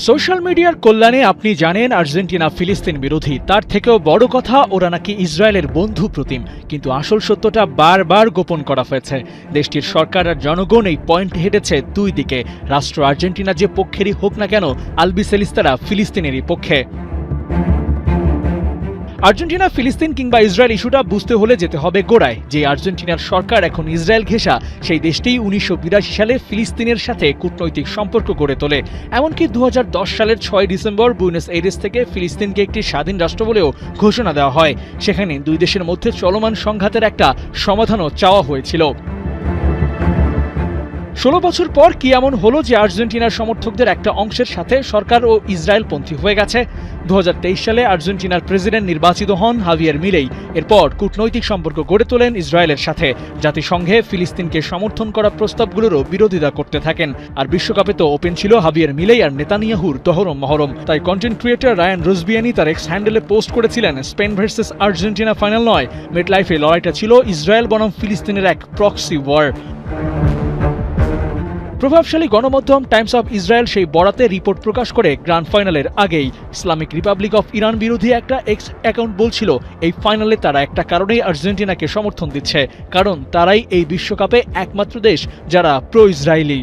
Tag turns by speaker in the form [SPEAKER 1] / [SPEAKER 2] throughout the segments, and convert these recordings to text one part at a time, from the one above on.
[SPEAKER 1] Social মিডিয়ার কল্যাণে আপনি জানেন আর্জেন্টিনা ফিলিস্তিন বিরোধী, তার থেকেও বড় কথা ওরা নাকি ইসরায়েলের বন্ধু প্রতিম। কিন্তু আসল সত্যটা বারবার গোপন করা হয়েছে। দেশটির সরকার আর জনগণ এই পয়েন্ট হেঁটেছে দুই দিকে। রাষ্ট্র আর্জেন্টিনা যে পক্ষেরই হোক না কেন, আলবিসেলিস্তারা ফিলিস্তিনেরই পক্ষে। আর্জেন্টিনা ফিলিস্তিন কিংবা ইসরায়েল ইস্যুটা বুঝতে হলে যেতে হবে গোড়ায়। যে আর্জেন্টিনার সরকার এখন ইসরায়েল ঘেঁষা, সেই দেশটিই 1982 সালে ফিলিস্তিনের সাথে কূটনৈতিক সম্পর্ক গড়ে তোলে। এমনকি 2010 সালের 6 ডিসেম্বর বুয়েনোস আইরেস থেকে ফিলিস্তিনকে একটি স্বাধীন রাষ্ট্র বলেও ঘোষণা দেওয়া হয়। সেখানে দুই দেশের মধ্যে চলমান সংঘাতের একটা সমাধানও চাওয়া হয়েছিল। 16 বছর পর কি এমন হলো যে আর্জেন্টিনার সমর্থকদের একটা অংশের সাথে সরকার ও ইসরায়েলপন্থী হয়ে গেছে? 2023 সালে আর্জেন্টিনার প্রেসিডেন্ট নির্বাচিত হন হাভিয়ের মিলেই। এরপর কূটনৈতিক সম্পর্ক গড়ে তোলেন ইসরায়েলের সাথে। জাতিসংঘে ফিলিস্তিনকে সমর্থন করা প্রস্তাবগুলোরও বিরোধিতা করতে থাকেন। আর বিশ্বকাপে তো ওপেন ছিল হাভিয়ের মিলেই আর নেতানিয়াহুর তহরম মহরম। তাই কন্টেন্ট ক্রিয়েটর রায়ান রোজবিয়ানি তার এক্স হ্যান্ডেলে পোস্ট করেছিলেন, স্পেন ভার্সেস আর্জেন্টিনা ফাইনাল নয়, মেটলাইফে লড়াইটা ছিল ইসরায়েল বনাম ফিলিস্তিনের এক প্রক্সি ওয়ার। প্রভাবশালী গণমাধ্যম টাইমস অফ ইসরায়েল সেই বরাতে রিপোর্ট প্রকাশ করে গ্র্যান্ড ফাইনালের আগেই। ইসলামিক রিপাবলিক অফ ইরান বিরোধী একটা এক্স অ্যাকাউন্ট বলছিল এই ফাইনালে তারা একটা কারণেই আর্জেন্টিনাকে সমর্থন দিচ্ছে, কারণ তারাই এই বিশ্বকাপে একমাত্র দেশ যারা প্রো ইসরায়েলি।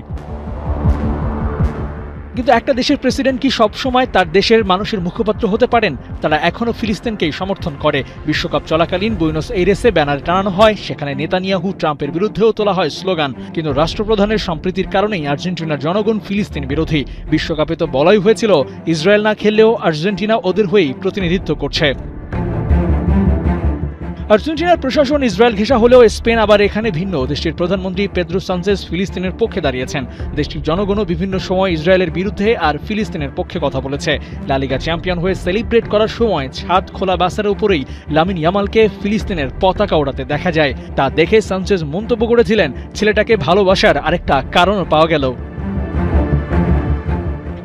[SPEAKER 1] কিন্তু একটা দেশের প্রেসিডেন্ট কি সবসময় তার দেশের মানুষের মুখপাত্র হতে পারেন? তারা এখনও ফিলিস্তিনকেই সমর্থন করে। বিশ্বকাপ চলাকালীন বুয়েনোস আইরেসে ব্যানার টানানো হয়, সেখানে নেতানিয়াহু ট্রাম্পের বিরুদ্ধেও তোলা হয় স্লোগান। কিন্তু রাষ্ট্রপ্রধানের সম্প্রীতির কারণেই আর্জেন্টিনার জনগণ ফিলিস্তিন বিরোধী। বিশ্বকাপে তো বলাই হয়েছিল ইসরায়েল না খেললেও আর্জেন্টিনা ওদের হয়েই প্রতিনিধিত্ব করছে। আর্জেন্টিনার প্রশাসন ইসরায়েল ঘেঁষা হলেও স্পেন আবার এখানে ভিন্ন। দেশটির প্রধানমন্ত্রী পেদ্রো সানচেজ ফিলিস্তিনের পক্ষে দাঁড়িয়েছেন। দেশটির জনগণও বিভিন্ন সময় ইসরায়েলের বিরুদ্ধে আর ফিলিস্তিনের পক্ষে কথা বলেছে। লা লিগা চ্যাম্পিয়ন হয়ে সেলিব্রেট করার সময় ছাদ খোলা বাসের উপরেই লামিন ইয়ামালকে ফিলিস্তিনের পতাকা ওড়াতে দেখা যায়। তা দেখে সানচেজ মন্তব্য করেছিলেন, ছেলেটাকে ভালোবাসার আরেকটা কারণও পাওয়া গেল।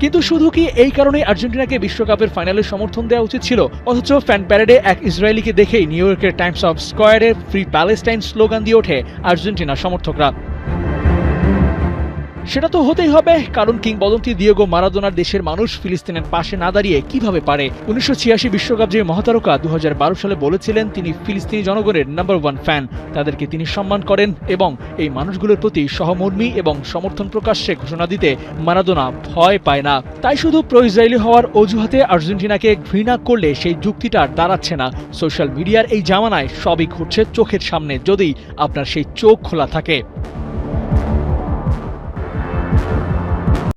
[SPEAKER 1] কিন্তু শুধু কি এই কারণে আর্জেন্টিনাকে বিশ্বকাপের ফাইনালে সমর্থন দেওয়া উচিত ছিল? অথচ ফ্যান প্যারেডে এক ইসরায়েলিকে দেখেই নিউ ইয়র্কের টাইমস অফ স্কয়ারে ফ্রি প্যালেস্টাইন স্লোগান দিয়ে ওঠে আর্জেন্টিনার সমর্থকরা। সেটা তো হতেই হবে, কারণ কিংবদন্তি দিয়েগো মারাদোনার দেশের মানুষ ফিলিস্তিনের পাশে না দাঁড়িয়ে কিভাবে পারে? 1986 বিশ্বকাপ যে মহাতারকা 2012 সালে বলেছিলেন তিনি ফিলিস্তিনি জনগণের নাম্বার 1 ফ্যান। তাদেরকে তিনি সম্মান করেন এবং এই মানুষগুলোর প্রতি সহমর্মী এবং সমর্থন প্রকাশ্যে ঘোষণা দিতে মারাদোনা ভয় পায় না। তাই শুধু প্রো ইসরায়েলি হওয়ার অজুহাতে আর্জেন্টিনাকে ঘৃণা করলে সেই যুক্তিটা আর দাঁড়াচ্ছে না। সোশ্যাল মিডিয়ার এই জামানায় সবই ঘটছে চোখের সামনে, যদি আপনার সেই চোখ খোলা থাকে।